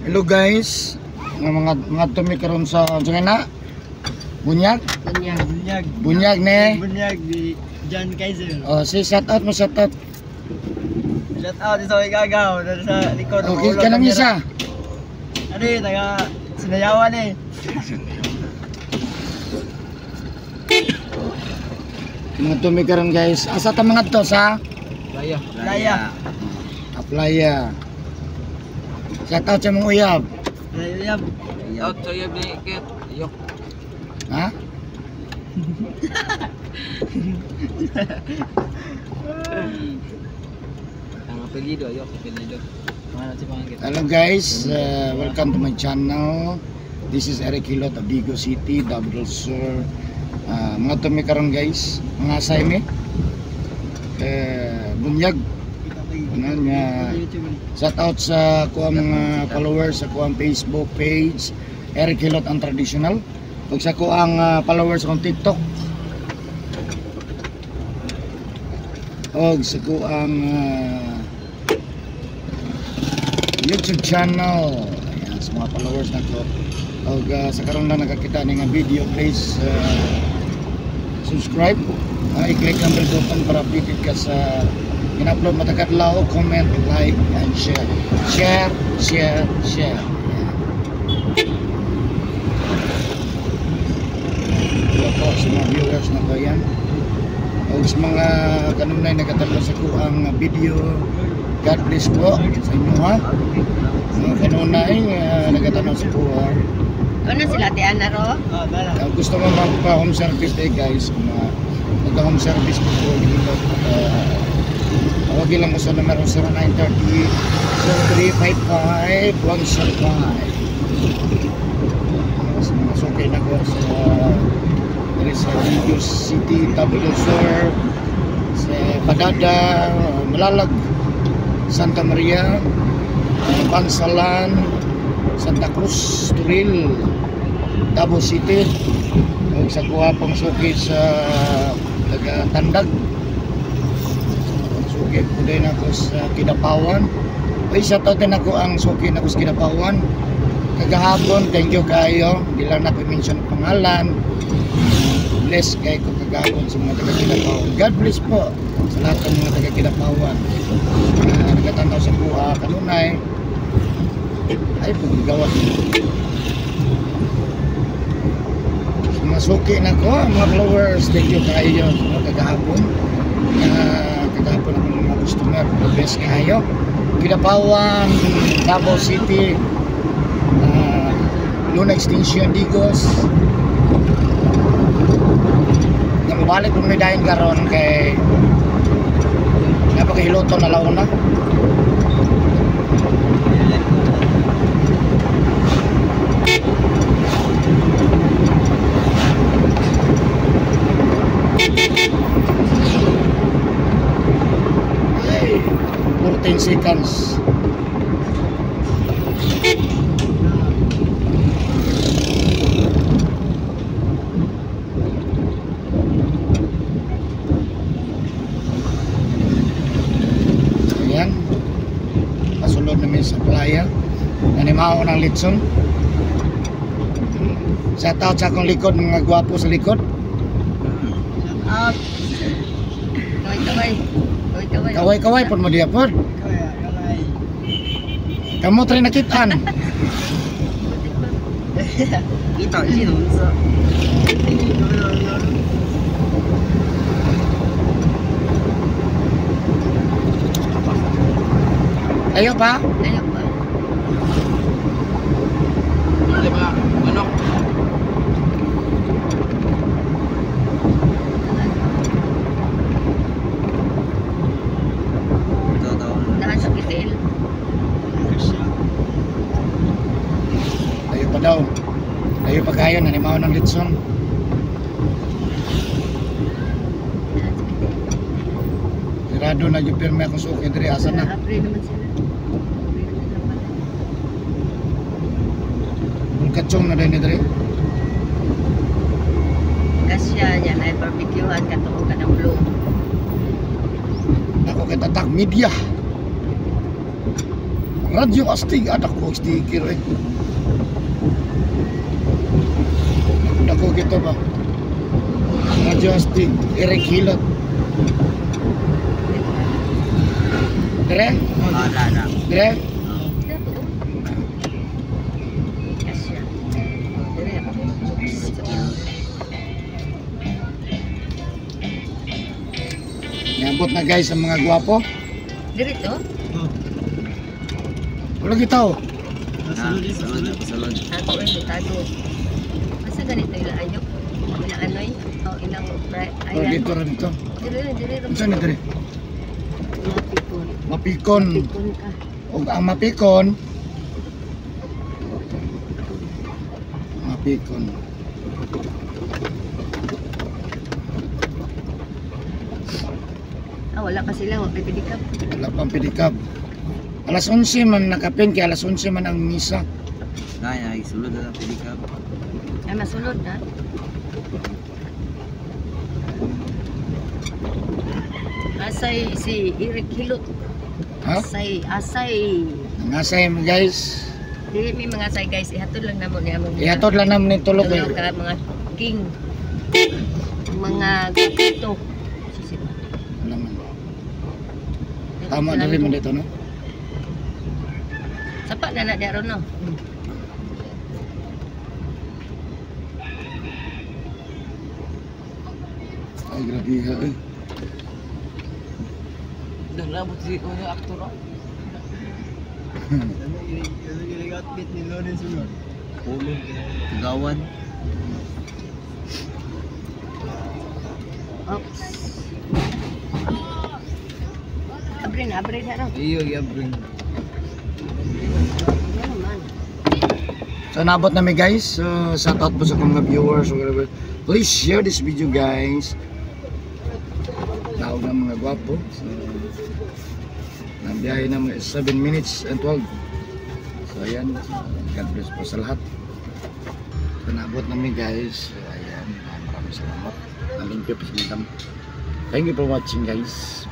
Hello guys, mga tumi karon sa na bunyag Bunyag ne. Bunyag di John Kaiser. Oh, si shout out mo, shout out. Shout out sa Igagaw dari sa likod. Okay ka nang isa. Ano yun, taga Sinayawan eh. Mga tumi karon guys, asa ta mga to sa Laya. Aplaya. Shout out sa mga uyab. Laya. Out sa yab ni Kit. Yok. Ha? Ang apelyido, yok apelyido. Mana si panggit? Hello guys, welcome to my channel. This is Eric Hilot of Vigo City, Double Sur. Mga tumi karon guys, mga saymi. Bunyag. Shout out sa kuang mga followers sa kuang Facebook page Eric Hilot ang traditional. Ug sa kuang followers sa TikTok. Og sa kuang YouTube channel. Ayan, sa mga followers na ko. Og sa karon na nakakita ni nga video, please subscribe. I-click ang bell button para updated ka sa in-upload matagat lao, comment, like, and share. Share. Hello po sa mga viewers na ko yan. O sa mga kanunay nagatalo sa kuang video, God bless po sa inyo ha. Mga kanunay nagatalo sa kuang. Ano sila ti Anaro? Gusto mo magpa-home service day guys, magpa-home service po po dito. Tawagin lang mo sa numero 0930-0355-105. Mas mga sukay na ko sa Vigo City, Double Sur, sa Padada, Malalag, Santa Maria, Bansalan, Santa Cruz, Turil, Davao City, sa kuha pang suki sa Tandag. Suki po din ako sa Kidapawan. Ay, sa din ako ang suki na ako sa Kidapawan. Kagahapon, thank you kayo. Hindi lang napimension ang pangalan. Bless kayo ko kagahapon sa mga taga-Kidapawan. God bless po sa lahat ng mga taga-Kidapawan. Nagtatanaw sa buha, kanunay. Ay, paggawa. Mga suki na ko, mga followers, thank you kayo sa mga kagahapon. Kagahapon ako ng mga customer, the best kayo. Kidapawan, Davao City, Luna Extension, Digos. Balik kung may dahin karon kay napakahiloto na launa. Ay, 14 seconds. Pasulod namin sa playa. Nanimao ng litson. Shout out sa akong likod, mga gwapo sa likod. Out. Kaway. Kaway pun mo diya po. Kaway. Kamu try nakitaan. Ito, sino? Ayo pa. Ayo pa. Di ba? Ano? Daan sa kitil. Ayo pa daw. Ayo pa kayo, nanimao ng litson. Sigurado na yung pirme akong suki diri asa na. Apre naman sila. Kachong na din diri. Kasya yan ay barbecuehan katuo ka ng blue. Ako kay tatak media. Radyo astig, adak ko sticker eh. Dako kita ba? Radyo astig, Eric Hilot. Dire? Ada. Dire? Dito to. Kasya. Dire ako. Niabot na guys ang mga gwapo. Dire to. Wala gitaw. Salud. Tago eh, tago. Masa ganito ila ayok? Ila anoy? O ilang Oh, ayan. dito rin ito. Dire. Saan na dire? Mapikon. Mapikon. Mapikon ka. O ang mapikon. Mapikon. Wala pa sila, wala pipidikap. Wala pang pedicab. Alas 11 man nakapin, kaya alas 11 man ang misa. Ay, sulod na pedicab. Ay, masulod na. Asay si Eric Hilot. Ha? Asay. Nangasay mo guys. Dili may mga asay guys, ihatod lang namo ni among Ihatod lang naman yung tulog eh. tulog ka mga king. Mga gupito. Naman. Tama na rin man dito, no? Sapat na diaro no. Ay, grabe ha eh. Dan rambut si ko yung aktor oh. Yung outfit ni Loden sunod. Pulong. Gawan. Oops. Abrin na ro. Iyo, bring. Ano naman. So nabot namin guys. So shout out po sa mga viewers or whatever. Please share this video guys. Naog ng mga gwapo. So nabiyahe na mga 7 minutes and 12. So ayan. God bless po sa lahat. So nabot namin guys. So ayan. Maraming salamat. Nalimpyo po sa mga. Thank you for watching guys.